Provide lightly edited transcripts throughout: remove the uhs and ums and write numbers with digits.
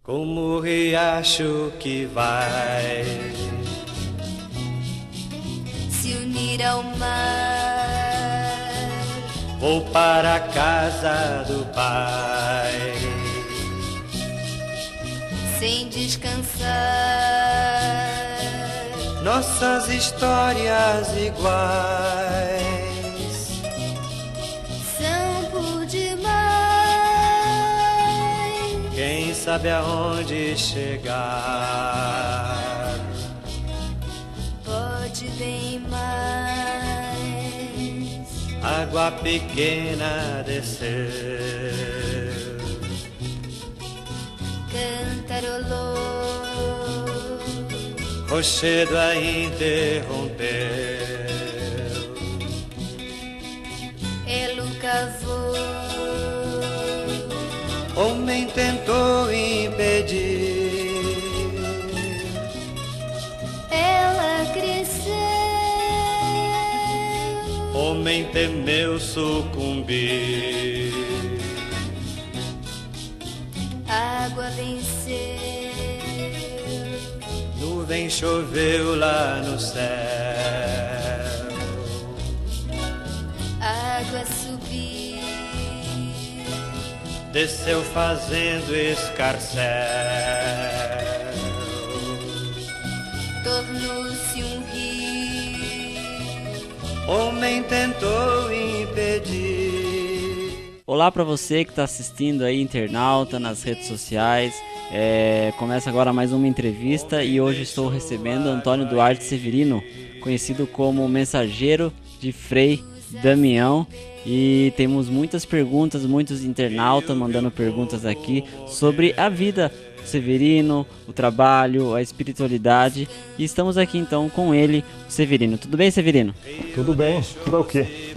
Como o riacho que vai se unir ao mar, vou para a casa do Pai, sem descansar. Nossas histórias iguais São por demais. Quem sabe aonde chegar Pode bem mais. Água pequena desceu, Cantarolou, rochedo a interrompeu. Elo cavou, Homem tentou impedir, ela cresceu. homem temeu sucumbir. Água venceu, Nuvem choveu lá no céu, água subiu, desceu fazendo escarcéu. tornou-se um rio. Homem tentou impedir. Olá para você que está assistindo aí, internauta, nas redes sociais. Começa agora mais uma entrevista e hoje estou recebendo Antônio Duarte Severino, conhecido como mensageiro de Frei Damião. E temos muitas perguntas, muitos internautas mandando perguntas aqui sobre a vida do Severino, o trabalho, a espiritualidade. E estamos aqui então com ele, o Severino. Tudo bem, Severino? Tudo bem, tudo ok.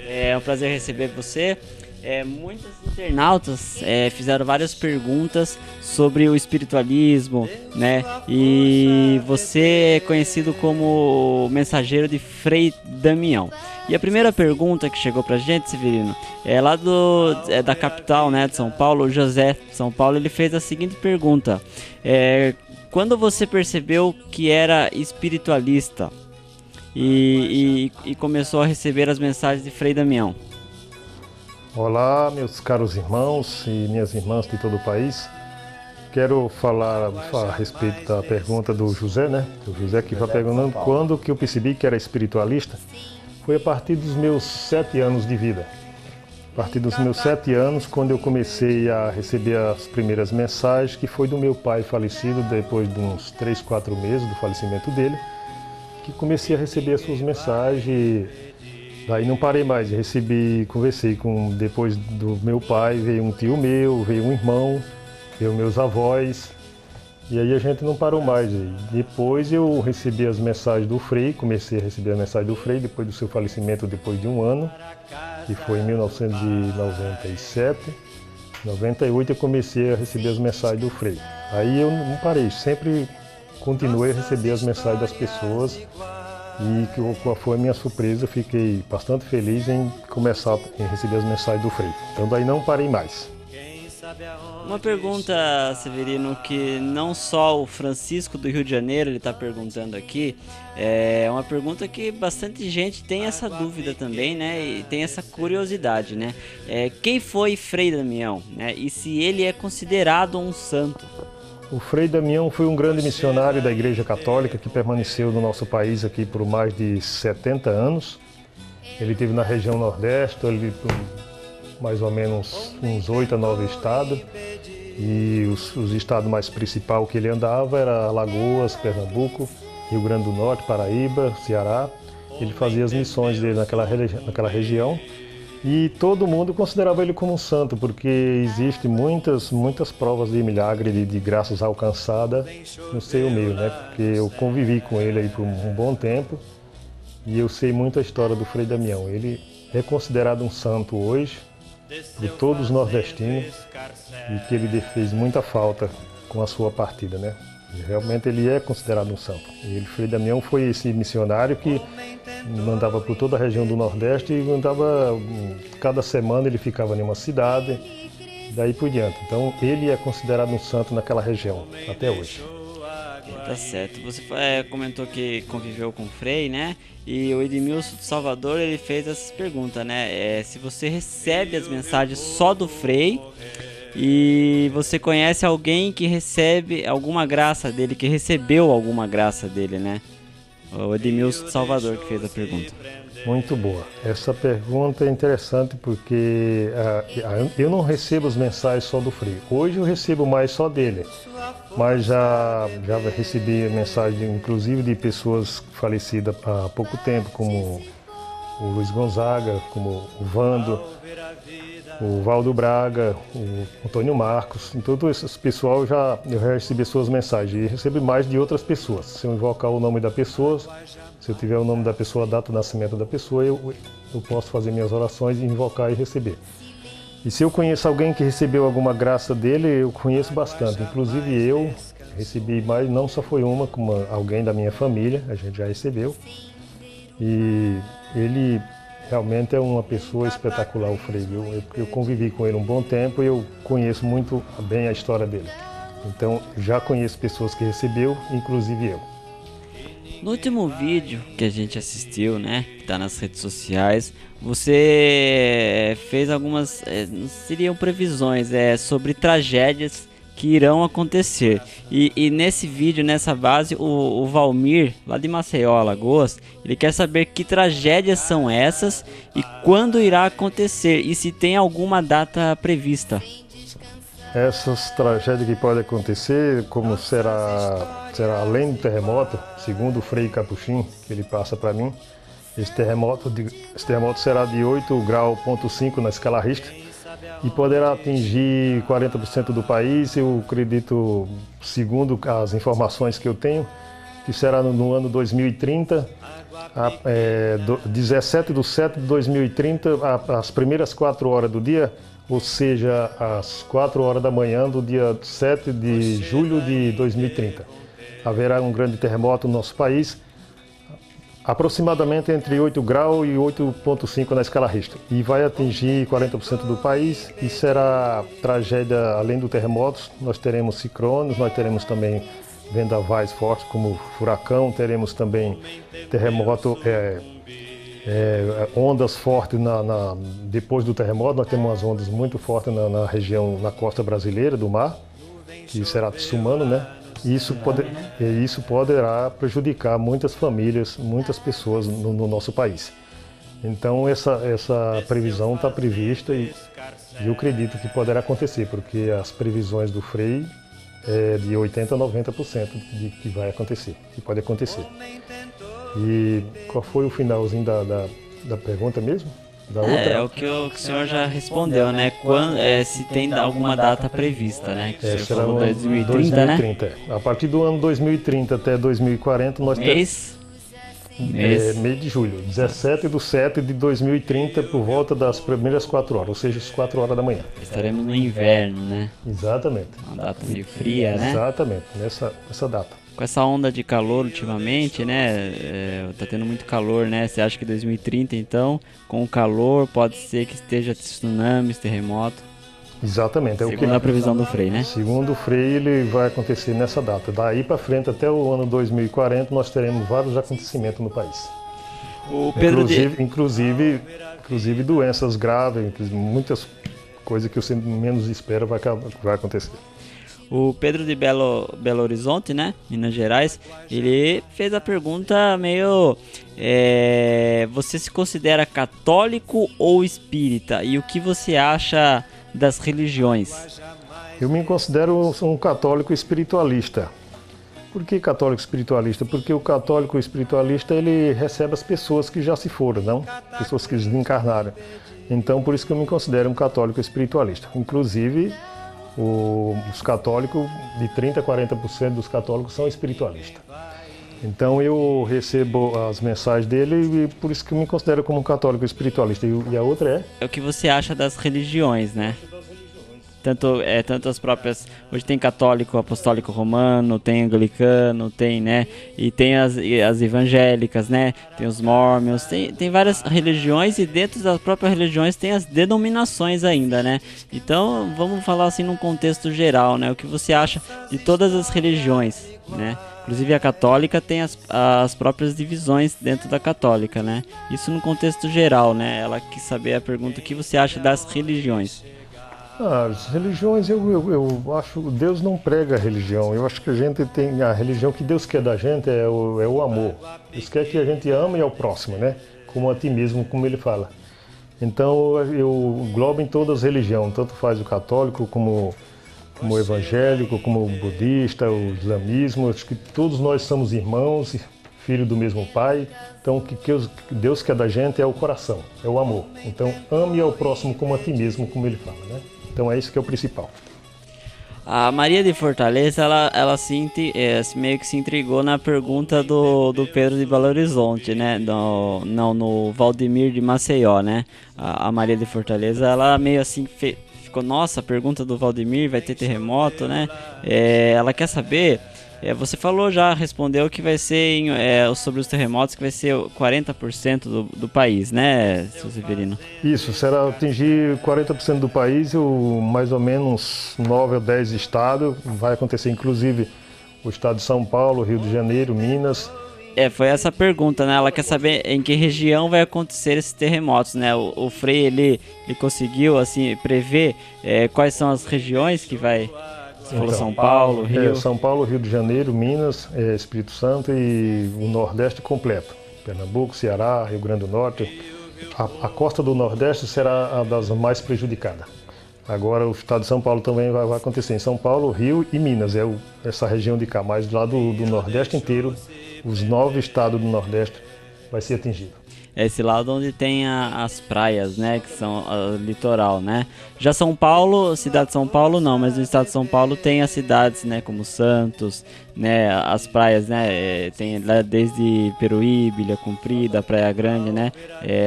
É um prazer receber você. Muitos internautas fizeram várias perguntas sobre o espiritualismo, né? E você é conhecido como mensageiro de Frei Damião. E a primeira pergunta que chegou pra gente, Severino, é lá da capital, né, de São Paulo, o José de São Paulo. Ele fez a seguinte pergunta: quando você percebeu que era espiritualista e começou a receber as mensagens de Frei Damião? Olá, meus caros irmãos e minhas irmãs de todo o país. Quero falar a respeito da pergunta do José, né? O José que está perguntando quando que eu percebi que era espiritualista. Foi a partir dos meus 7 anos de vida. A partir dos meus 7 anos, quando eu comecei a receber as primeiras mensagens, que foi do meu pai falecido, depois de uns 3, 4 meses do falecimento dele, que comecei a receber as suas mensagens. Daí não parei mais, conversei com, depois do meu pai, veio um tio meu, veio um irmão, veio meus avós, e aí a gente não parou mais. Depois eu recebi as mensagens do Frei, comecei a receber a mensagem do Frei, depois do seu falecimento, depois de um ano, que foi em 1997, 98 eu comecei a receber as mensagens do Frei. Aí eu não parei, sempre continuei a receber as mensagens das pessoas. E qual foi a minha surpresa, eu fiquei bastante feliz em começar a receber as mensagens do Frei. Então daí não parei mais. Uma pergunta, Severino, que não só o Francisco do Rio de Janeiro ele está perguntando aqui, é uma pergunta que bastante gente tem essa dúvida também, né? E tem essa curiosidade, né? Quem foi Frei Damião, né? E se ele é considerado um santo? O Frei Damião foi um grande missionário da Igreja Católica que permaneceu no nosso país aqui por mais de 70 anos. Ele esteve na região Nordeste, ele mais ou menos uns 8 a 9 estados. E os estados mais principais que ele andava eram Alagoas, Pernambuco, Rio Grande do Norte, Paraíba, Ceará. Ele fazia as missões dele naquela região. E todo mundo considerava ele como um santo, porque existem muitas provas de milagre, de graças alcançadas no seu meio, né? Porque eu convivi com ele aí por um bom tempo e eu sei muito a história do Frei Damião. Ele é considerado um santo hoje, de todos os nordestinos, e que ele fez muita falta com a sua partida, né? E realmente ele é considerado um santo. E ele, Frei Damião, foi esse missionário que andava por toda a região do Nordeste e andava, cada semana ele ficava em uma cidade daí por diante. Então ele é considerado um santo naquela região até hoje. Tá certo. Você comentou que conviveu com o Frei, né? E o Edmilson de Salvador, ele fez essa pergunta, né? Se você recebe as mensagens só do Frei e você conhece alguém que recebe alguma graça dele, que recebeu alguma graça dele, né? O Edmilson de Salvador que fez a pergunta. Muito boa. Essa pergunta é interessante porque eu não recebo as mensagens só do Frei. Hoje eu recebo mais só dele, mas já recebi mensagem inclusive de pessoas falecidas há pouco tempo, como o Luiz Gonzaga, como o Vando, o Valdo Braga, o Antônio Marcos. Em todo esse pessoal eu já recebi suas mensagens e recebo mais de outras pessoas. Se eu invocar o nome da pessoa, se eu tiver o nome da pessoa, a data de nascimento da pessoa, eu posso fazer minhas orações e invocar e receber. E se eu conheço alguém que recebeu alguma graça dele, eu conheço bastante. Inclusive eu recebi mais, não só foi uma, como alguém da minha família, a gente já recebeu. E ele realmente é uma pessoa espetacular, o Frei. Eu convivi com ele um bom tempo e eu conheço muito bem a história dele. Então já conheço pessoas que recebeu, inclusive eu. No último vídeo que a gente assistiu, né, que tá nas redes sociais, você fez algumas, não seriam previsões, sobre tragédias que irão acontecer. E nesse vídeo, nessa base, o Valmir, lá de Maceió, Alagoas, ele quer saber que tragédias são essas e quando irá acontecer e se tem alguma data prevista. Essas tragédias que podem acontecer, como será além do terremoto, segundo o Frei Capuchin, que ele passa para mim, esse terremoto será de 8,5 graus na escala Richter e poderá atingir 40% do país. Eu acredito, segundo as informações que eu tenho, que será no ano 2030, 17/7/2030, as primeiras 4 horas do dia, ou seja, às 4 horas da manhã do dia 7 de julho de 2030. Haverá um grande terremoto no nosso país, aproximadamente entre 8 graus e 8,5 na escala Richter. E vai atingir 40% do país e será tragédia, além do terremoto, nós teremos ciclones, nós teremos também vendavais fortes como furacão, teremos também terremoto, ondas fortes depois do terremoto. Nós temos umas ondas muito fortes na região, na costa brasileira do mar, que será tsunami, né? Isso poderá prejudicar muitas famílias, muitas pessoas no nosso país. Então essa previsão está prevista e eu acredito que poderá acontecer, porque as previsões do Frei é de 80% a 90% de que vai acontecer, que pode acontecer. E qual foi o finalzinho da pergunta mesmo? Da outra? É o que o senhor já respondeu, né? Quando, se tem alguma data prevista, né? Que o senhor será falou 2030, 2030, né? A partir do ano 2030 até 2040, nós teremos mês de julho, 17/7/2030, por volta das primeiras 4 horas, ou seja, às 4 horas da manhã. Estaremos no inverno, né? Exatamente. Uma data meio fria, né? Exatamente, nessa data. Com essa onda de calor ultimamente, né? Tá tendo muito calor, né? Você acha que 2030, então, com o calor, pode ser que esteja tsunamis, terremoto? Exatamente. Segundo a previsão do Frei, né? Segundo o Frei, ele vai acontecer nessa data. Daí para frente, até o ano 2040, nós teremos vários acontecimentos no país. O Pedro inclusive doenças graves, muitas coisas que você menos espera vai acontecer. O Pedro de Belo Horizonte, né, Minas Gerais, ele fez a pergunta meio... você se considera católico ou espírita? E o que você acha das religiões? Eu me considero um católico espiritualista. Por que católico espiritualista? Porque o católico espiritualista, ele recebe as pessoas que já se foram, não? Pessoas que desencarnaram. Então, por isso que eu me considero um católico espiritualista. Inclusive, os católicos, de 30% a 40% dos católicos são espiritualistas. Então eu recebo as mensagens dele e por isso que eu me considero como um católico espiritualista. E a outra é? É o que você acha das religiões, né? Tanto as próprias, hoje tem católico, apostólico romano, tem anglicano, tem, né, e tem as evangélicas, né, tem os mórmons, tem várias religiões, e dentro das próprias religiões tem as denominações ainda, né. Então vamos falar assim num contexto geral, né, o que você acha de todas as religiões, né. Inclusive a católica tem as próprias divisões dentro da católica, né. Isso no contexto geral, né. Ela quis saber a pergunta: o que você acha das religiões? As religiões, eu acho que Deus não prega a religião. Eu acho que a gente tem a religião que Deus quer da gente é o amor. Deus quer que a gente ame ao próximo, né? Como a ti mesmo, como ele fala. Então eu englobo em todas as religiões, tanto faz o católico como o evangélico, como o budista, o islamismo. Acho que todos nós somos irmãos, filhos do mesmo pai. Então o que Deus quer da gente é o coração, é o amor. Então ame ao próximo como a ti mesmo, como ele fala, né? Então é isso que é o principal. A Maria de Fortaleza, ela meio que se intrigou na pergunta do Pedro de Belo Horizonte, né? No Valdemir de Maceió, né? A Maria de Fortaleza, ela meio assim ficou: nossa, a pergunta do Valdemir, vai ter terremoto, né? Ela quer saber... você respondeu que vai ser sobre os terremotos, que vai ser 40% do país, né, seu Severino? Isso, será atingir 40% do país, mais ou menos 9 ou 10 estados. Vai acontecer inclusive o estado de São Paulo, Rio de Janeiro, Minas. Foi essa a pergunta, né? Ela quer saber em que região vai acontecer esses terremotos, né? O Frei, ele conseguiu, assim, prever quais são as regiões que vai... Você falou São Paulo, Rio... São Paulo, Rio de Janeiro, Minas, Espírito Santo e o Nordeste completo. Pernambuco, Ceará, Rio Grande do Norte. A costa do Nordeste será a das mais prejudicadas. Agora o estado de São Paulo também vai acontecer. Em São Paulo, Rio e Minas, essa região de cá. Mas lá do Nordeste inteiro, os 9 estados do Nordeste vai ser atingido. Esse lado onde tem as praias, né, que são o litoral, né. Já São Paulo, cidade de São Paulo não, mas no estado de São Paulo tem as cidades, né, como Santos, né, as praias, né, tem lá desde Peruíbe, Ilha Comprida, Praia Grande, né,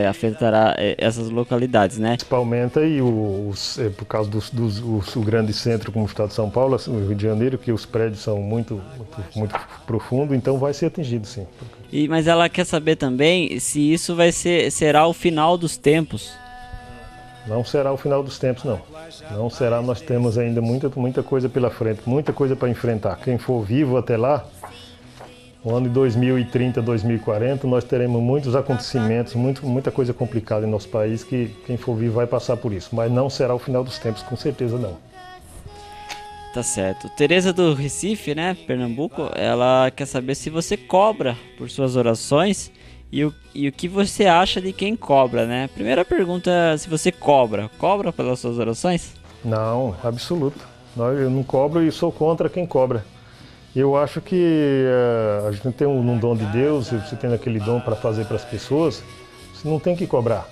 afetará essas localidades, né. Principalmente aí por causa do grande centro como o estado de São Paulo, o Rio de Janeiro, que os prédios são muito profundos, então vai ser atingido, sim. Mas ela quer saber também se isso será o final dos tempos. Não será o final dos tempos, não. Não será, nós temos ainda muita coisa pela frente, muita coisa para enfrentar. Quem for vivo até lá, no ano de 2030, 2040, nós teremos muitos acontecimentos, muita coisa complicada em nosso país, que quem for vivo vai passar por isso. Mas não será o final dos tempos, com certeza não. Tá certo. Tereza do Recife, né, Pernambuco, ela quer saber se você cobra por suas orações e o que você acha de quem cobra, né? Primeira pergunta, se você cobra pelas suas orações? Não, absoluto. Eu não cobro e sou contra quem cobra. Eu acho que a gente tem um dom de Deus, você tem aquele dom para fazer para as pessoas, você não tem que cobrar.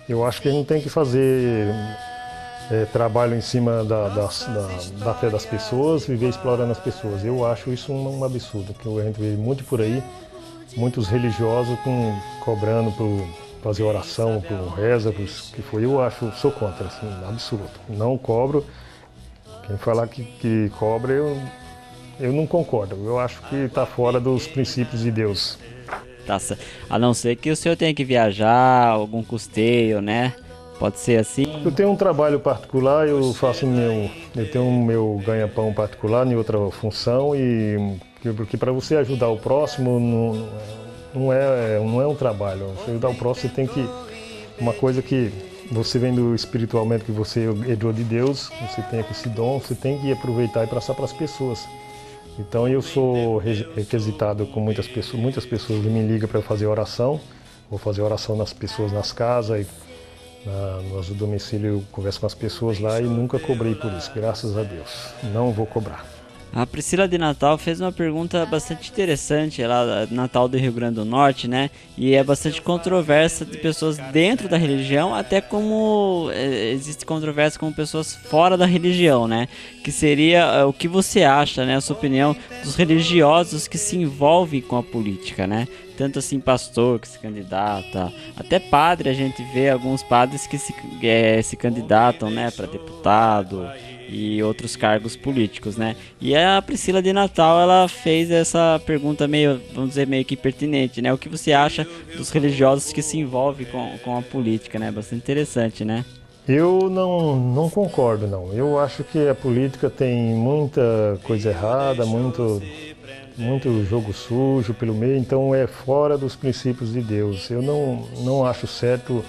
Eu acho que a gente tem que fazer... trabalho em cima da fé das pessoas, viver explorando as pessoas. Eu acho isso um absurdo, que a gente vê muito por aí, muitos religiosos cobrando para fazer oração, para reza, que foi. Eu sou contra, assim, absurdo. Não cobro. Quem falar que cobra, eu não concordo. Eu acho que está fora dos princípios de Deus. A não ser que o senhor tenha que viajar, algum custeio, né? Pode ser assim? Eu tenho um trabalho particular, eu tenho um meu ganha-pão particular em outra função, porque para você ajudar o próximo não é um trabalho. Você ajudar o próximo, você tem que... Uma coisa que você vendo espiritualmente, que você herdou de Deus, você tem esse dom, você tem que aproveitar e passar para as pessoas. Então eu sou requisitado com muitas pessoas me ligam para fazer oração. Vou fazer oração nas pessoas nas casas, no nosso domicílio eu converso com as pessoas lá e nunca cobrei por isso, graças a Deus. Não vou cobrar. A Priscila de Natal fez uma pergunta bastante interessante, ela é Natal do Rio Grande do Norte, né? E é bastante controversa de pessoas dentro da religião, até como existe controvérsia com pessoas fora da religião, né? Que seria o que você acha, né? A sua opinião dos religiosos que se envolvem com a política, né? Tanto assim pastor que se candidata, até padre, a gente vê alguns padres que se candidatam, né? Para deputado. e outros cargos políticos, né? E a Priscila de Natal, ela fez essa pergunta meio, vamos dizer, meio que pertinente, né? O que você acha dos religiosos que se envolvem com a política, né? Bastante interessante, né? Eu não concordo, não. Eu acho que a política tem muita coisa errada, muito jogo sujo pelo meio, então é fora dos princípios de Deus. Eu não acho certo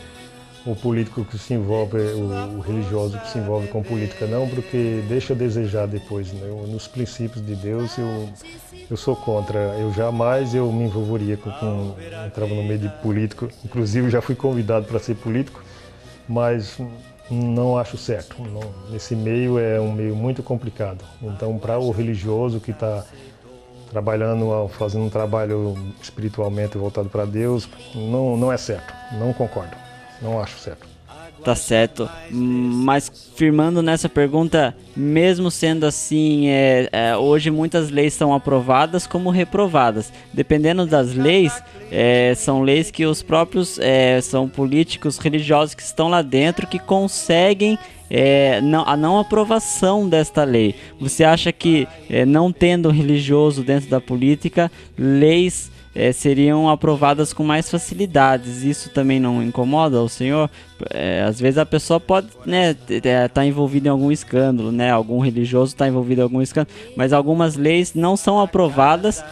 o político que se envolve, o religioso que se envolve com política, não, porque deixa a desejar depois, né? Nos princípios de Deus eu sou contra. Eu jamais me envolveria entrava no meio de político. Inclusive já fui convidado para ser político, mas não acho certo. Nesse meio é um meio muito complicado. Então, para o religioso que está trabalhando, fazendo um trabalho espiritualmente voltado para Deus, não é certo. Não concordo. Não acho certo. Tá certo. Mas firmando nessa pergunta, mesmo sendo assim, hoje muitas leis são aprovadas como reprovadas. Dependendo das leis, são leis que os próprios são políticos religiosos que estão lá dentro que conseguem a não aprovação desta lei. Você acha que não tendo religioso dentro da política, leis seriam aprovadas com mais facilidades? Isso também não incomoda o senhor? Às vezes a pessoa pode, né, tá envolvida em algum escândalo, né? Algum religioso está envolvido em algum escândalo, mas algumas leis não são aprovadas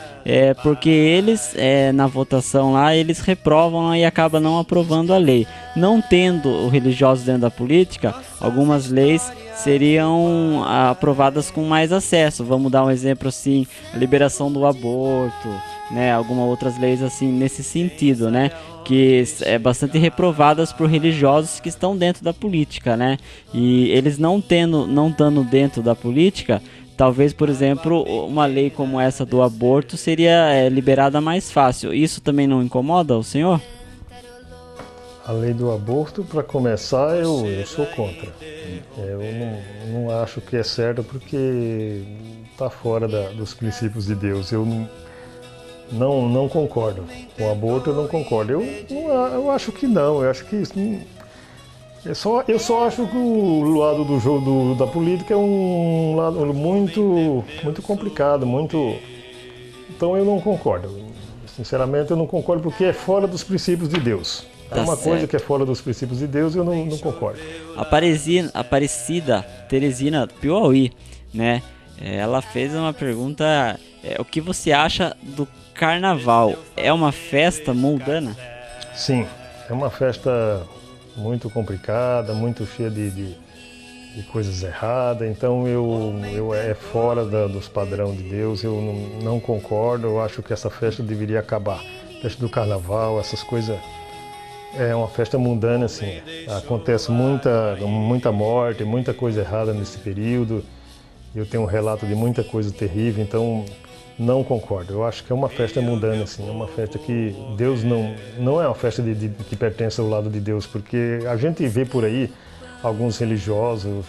porque eles, na votação lá, eles reprovam e acabam não aprovando a lei. Não tendo o religioso dentro da política, algumas leis seriam aprovadas com mais acesso. Vamos dar um exemplo assim, a liberação do aborto, né, algumas outras leis assim nesse sentido, né, que é bastante reprovadas por religiosos que estão dentro da política, né, e eles não estando dentro da política, talvez, por exemplo, uma lei como essa do aborto seria liberada mais fácil. Isso também não incomoda o senhor? A lei do aborto, para começar, eu sou contra. Eu não acho que é certo porque está fora dos princípios de Deus. Eu não concordo. Com o aborto eu não concordo. Eu acho que não. Eu acho que eu só acho que o lado do jogo da política é um lado muito complicado, Então eu não concordo. Sinceramente eu não concordo porque é fora dos princípios de Deus. É uma coisa que é fora dos princípios de Deus e eu não concordo. Aparecida Teresina Piauí, né? Ela fez uma pergunta: o que você acha do carnaval? É uma festa mundana? Sim, é uma festa muito complicada, muito cheia de coisas erradas. Então é fora dos padrões de Deus. Eu não concordo. Eu acho que essa festa deveria acabar. Festa do carnaval, essas coisas. É uma festa mundana, assim. Acontece muita morte, muita coisa errada nesse período. Eu tenho um relato de muita coisa terrível, então não concordo. Eu acho que é uma festa mundana, assim. É uma festa que Deus não é uma festa que pertence ao lado de Deus, porque a gente vê por aí alguns religiosos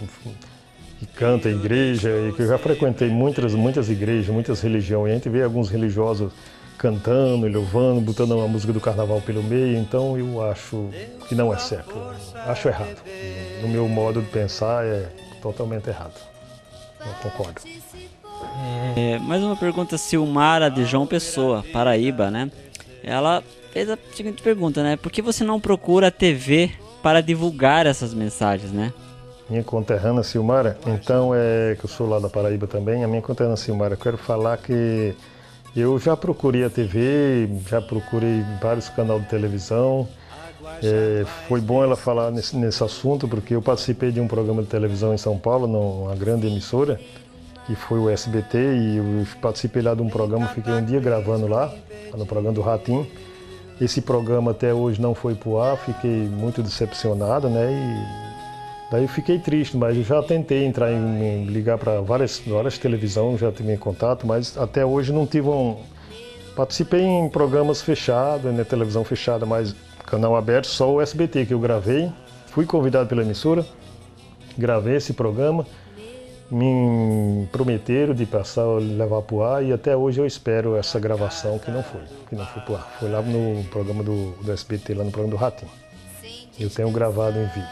que cantam em igreja, e que eu já frequentei muitas igrejas, muitas religiões, e a gente vê alguns religiosos cantando e louvando, botando uma música do carnaval pelo meio, então eu acho que não é certo. Acho errado. No meu modo de pensar é totalmente errado. Não concordo. Mais uma pergunta, Silmara de João Pessoa, Paraíba, né? Ela fez a seguinte pergunta, né? Por que você não procura a TV para divulgar essas mensagens, né? Minha conterrânea Silmara, então que eu sou lá da Paraíba também, a minha conterrânea Silmara, eu quero falar que eu já procurei a TV, já procurei vários canais de televisão. Foi bom ela falar nesse assunto, porque eu participei de um programa de televisão em São Paulo, numa grande emissora, que foi o SBT, e eu participei lá de um programa, fiquei um dia gravando lá, no programa do Ratinho. Esse programa até hoje não foi pro ar, fiquei muito decepcionado, né? E daí eu fiquei triste, mas eu já tentei ligar para várias televisões, já tive em contato, mas até hoje não tive Participei em programas fechados, né, televisão fechada, mas canal aberto, só o SBT que eu gravei. Fui convidado pela emissora, gravei esse programa, me prometeram de levar para o ar, e até hoje eu espero essa gravação que não foi para o ar. Foi lá no programa do SBT, lá no programa do Ratinho. Eu tenho gravado em vídeo.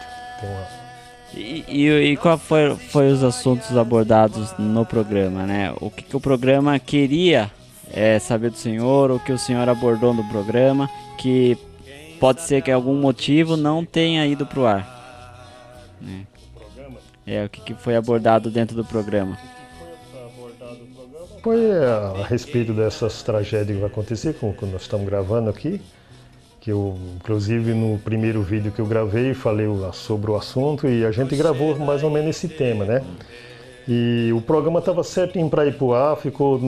E qual foi os assuntos abordados no programa, né? O que o programa queria saber do senhor, o que o senhor abordou no programa, que pode ser que algum motivo não tenha ido pro ar, né? O que foi abordado dentro do programa? Foi a respeito dessas tragédias que vai acontecer, como nós estamos gravando aqui, que eu, inclusive, no primeiro vídeo que eu gravei, falei sobre o assunto e a gente gravou mais ou menos esse tema, né? E o programa estava certinho para ir pro ar, ficou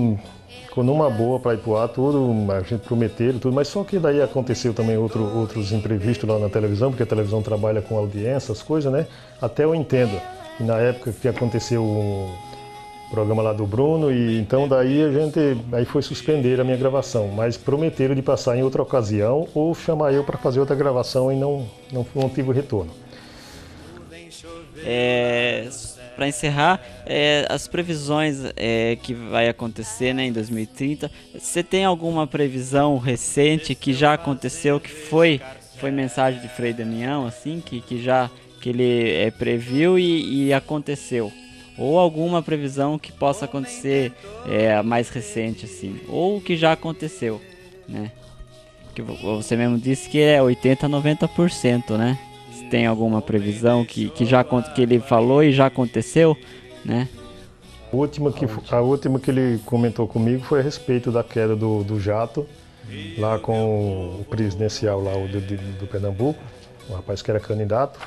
numa boa para ir pro ar, tudo, a gente prometeu tudo, mas só que daí aconteceu também outros imprevistos lá na televisão, porque a televisão trabalha com audiência, as coisas, né? Até eu entendo. E na época que aconteceu o programa lá do Bruno, e então daí aí foi suspender a minha gravação, mas prometeram de passar em outra ocasião ou chamar eu para fazer outra gravação e não tive o retorno. Para encerrar, as previsões que vai acontecer, né, em 2030, você tem alguma previsão recente que já aconteceu, que foi mensagem de Frei Damião, assim, que ele previu e aconteceu? Ou alguma previsão que possa acontecer mais recente, assim, ou que já aconteceu, né? Que você mesmo disse que é 80% a 90%, né? Se tem alguma previsão que ele falou e já aconteceu, né? A última que ele comentou comigo foi a respeito da queda do jato, lá com o presidencial lá do Pernambuco, o rapaz que era candidato.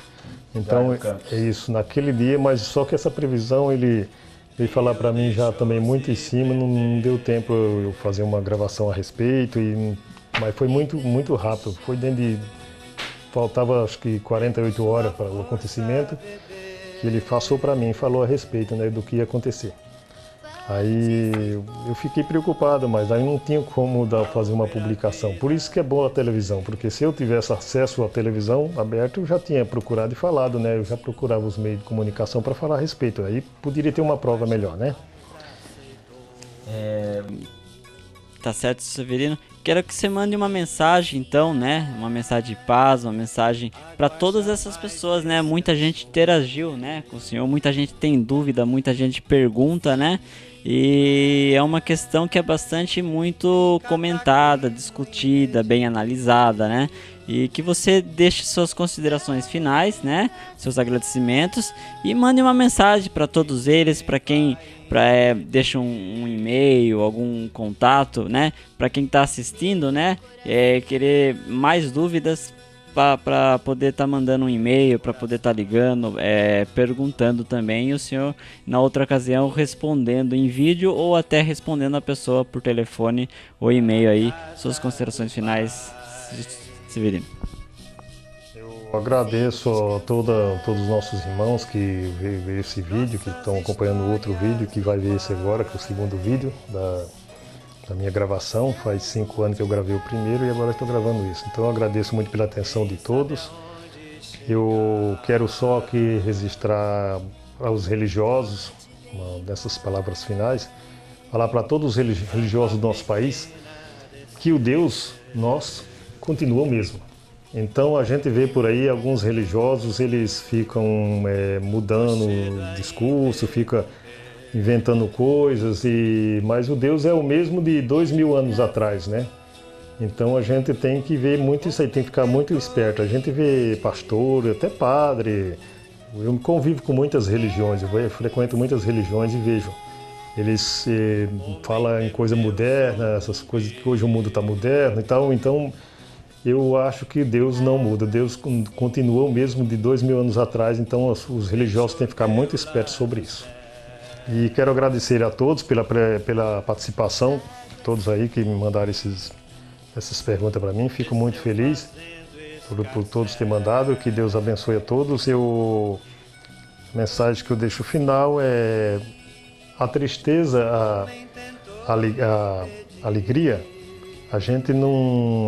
Então é isso, naquele dia, mas só que essa previsão ele veio falar para mim já também muito em cima, não deu tempo eu fazer uma gravação a respeito, mas foi muito rápido, foi faltava acho que 48 horas para o acontecimento, que ele passou para mim, falou a respeito, né, do que ia acontecer. Aí eu fiquei preocupado, mas aí não tinha como fazer uma publicação. Por isso que é boa a televisão, porque se eu tivesse acesso à televisão aberta, eu já tinha procurado e falado, né? Eu já procurava os meios de comunicação para falar a respeito. Aí poderia ter uma prova melhor, né? Tá certo, Severino. Quero que você mande uma mensagem, então, né? Uma mensagem de paz, uma mensagem para todas essas pessoas, né? Muita gente interagiu, né, com o senhor, muita gente tem dúvida, muita gente pergunta, né? E é uma questão que é muito comentada, discutida, bem analisada, né? E que você deixe suas considerações finais, né? Seus agradecimentos e mande uma mensagem para todos eles, para quem deixa um e-mail, algum contato, né? Para quem está assistindo, né? Querer mais dúvidas para poder estar mandando um e-mail, para poder estar ligando, perguntando também, e o senhor na outra ocasião respondendo em vídeo ou até respondendo a pessoa por telefone ou e-mail aí. Suas considerações finais, Severino. Eu agradeço a todos os nossos irmãos que veem esse vídeo, que estão acompanhando o outro vídeo, que vai ver esse agora, que é o segundo vídeo da minha gravação. Faz 5 anos que eu gravei o primeiro e agora estou gravando isso. Então eu agradeço muito pela atenção de todos. Eu quero só aqui registrar aos religiosos, uma dessas palavras finais, falar para todos os religiosos do nosso país que o Deus, nós, continua o mesmo. Então a gente vê por aí alguns religiosos, eles ficam mudando o discurso, ficam inventando coisas, mas o Deus é o mesmo de 2000 anos atrás, né? Então a gente tem que ver muito isso aí, tem que ficar muito esperto. A gente vê pastor, até padre, eu convivo com muitas religiões, eu frequento muitas religiões e vejo. Eles falam em coisa moderna, essas coisas que hoje o mundo está moderno e tal, então eu acho que Deus não muda, Deus continua o mesmo de 2000 anos atrás, então os religiosos têm que ficar muito espertos sobre isso. E quero agradecer a todos pela participação, todos aí que me mandaram essas perguntas para mim, fico muito feliz por todos terem mandado, que Deus abençoe a todos. A mensagem que eu deixo final é a tristeza, a alegria,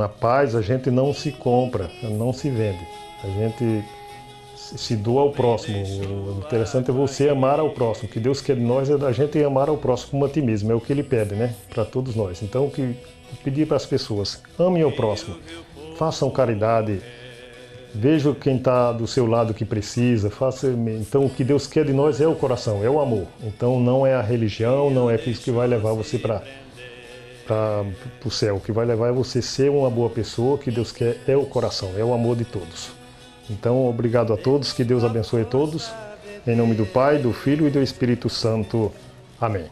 a paz a gente não se compra, não se vende. A gente se doa ao próximo. O interessante é você amar ao próximo. O que Deus quer de nós é a gente amar ao próximo como a ti mesmo. É o que Ele pede, né? Para todos nós. Então, o que pedir para as pessoas, amem ao próximo, façam caridade, veja quem está do seu lado que precisa, faça. Então o que Deus quer de nós é o coração, é o amor. Então não é a religião, não é isso que vai levar você para o céu. O que vai levar é você ser uma boa pessoa, o que Deus quer é o coração, é o amor de todos. Então obrigado a todos, que Deus abençoe a todos. Em nome do Pai, do Filho e do Espírito Santo. Amém.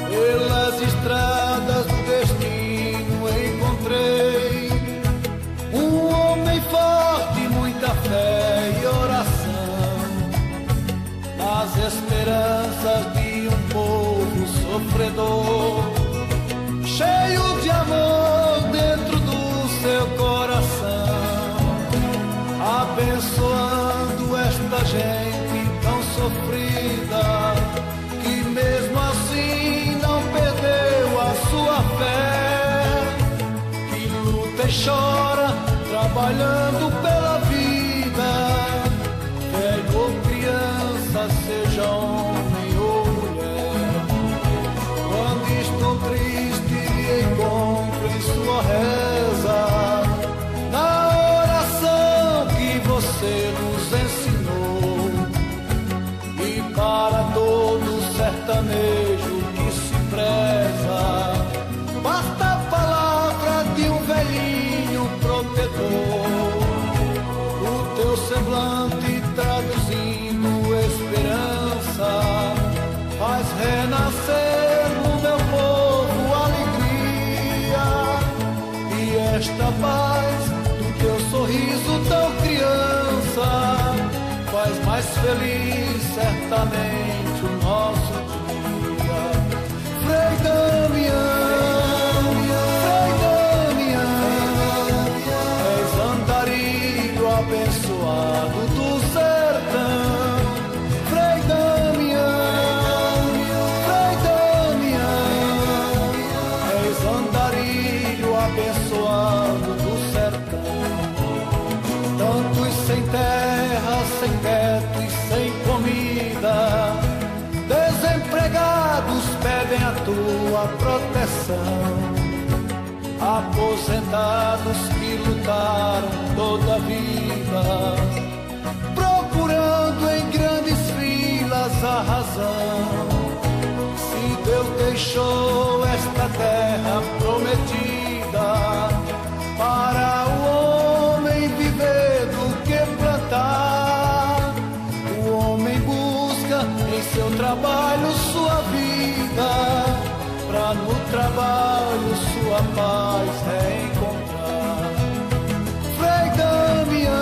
Pelas estradas do destino encontrei um homem forte, muita fé e oração, nas esperanças de um povo sofredor, cheio de amor dentro do seu coração, abençoando esta gente tão sofrida, que mesmo assim não perdeu a sua fé, que luta e chora, trabalhando pela vida, velho ou criança, seja homem ou mulher. Quando estou triste, me encontro em sua reza, na oração que você nos ensinou, e para todo sertanejo que se preza, basta a palavra de um velhinho protetor, o teu semblante traduzindo esperança, faz renascer no meu povo alegria, e esta paz do teu sorriso tão criança faz mais feliz certamente o nosso dia. Frei Damião, és andarilho abençoado do sertão. Frei Damião, és andarilho abençoado do sertão. Tantos sem terra, sem teto e sem comida, desempregados pedem a tua proteção, aposentados que lutaram toda a vida, procurando em grandes filas a razão. Se Deus deixou esta terra prometida para o homem viver do que plantar, o homem busca em seu trabalho sua vida, pra no trabalho sua paz reencontrar. Frei Damião,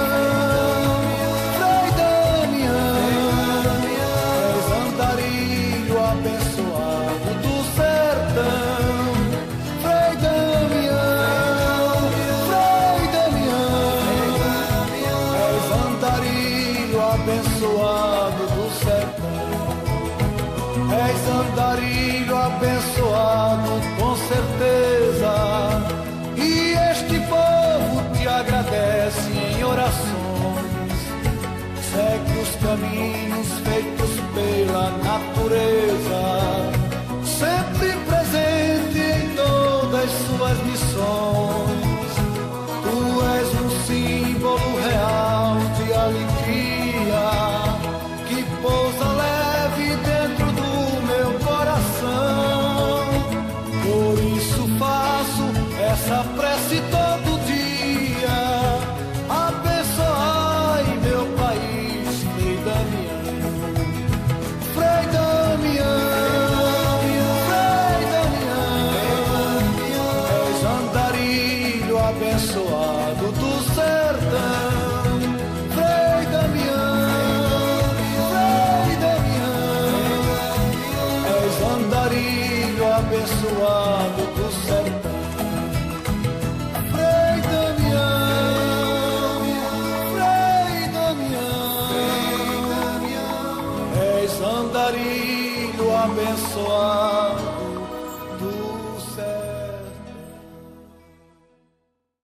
és andarilho abençoado do sertão. Frei Damião, és andarilho abençoado do sertão. És andarilho abençoado com certeza, e este povo te agradece em orações. Segue os caminhos feitos pela natureza, sempre presente em todas suas missões. Tu és um símbolo real de alegria, que pousa leve dentro do meu coração. Por isso faço essa prece todo dia: abençoai meu país, Frei Damião. Frei Damião, és andarilho abençoado do sertão. Frei Damião, és andarilho abençoado do sertão. Frei Damião, és andarilho abençoado do sertão.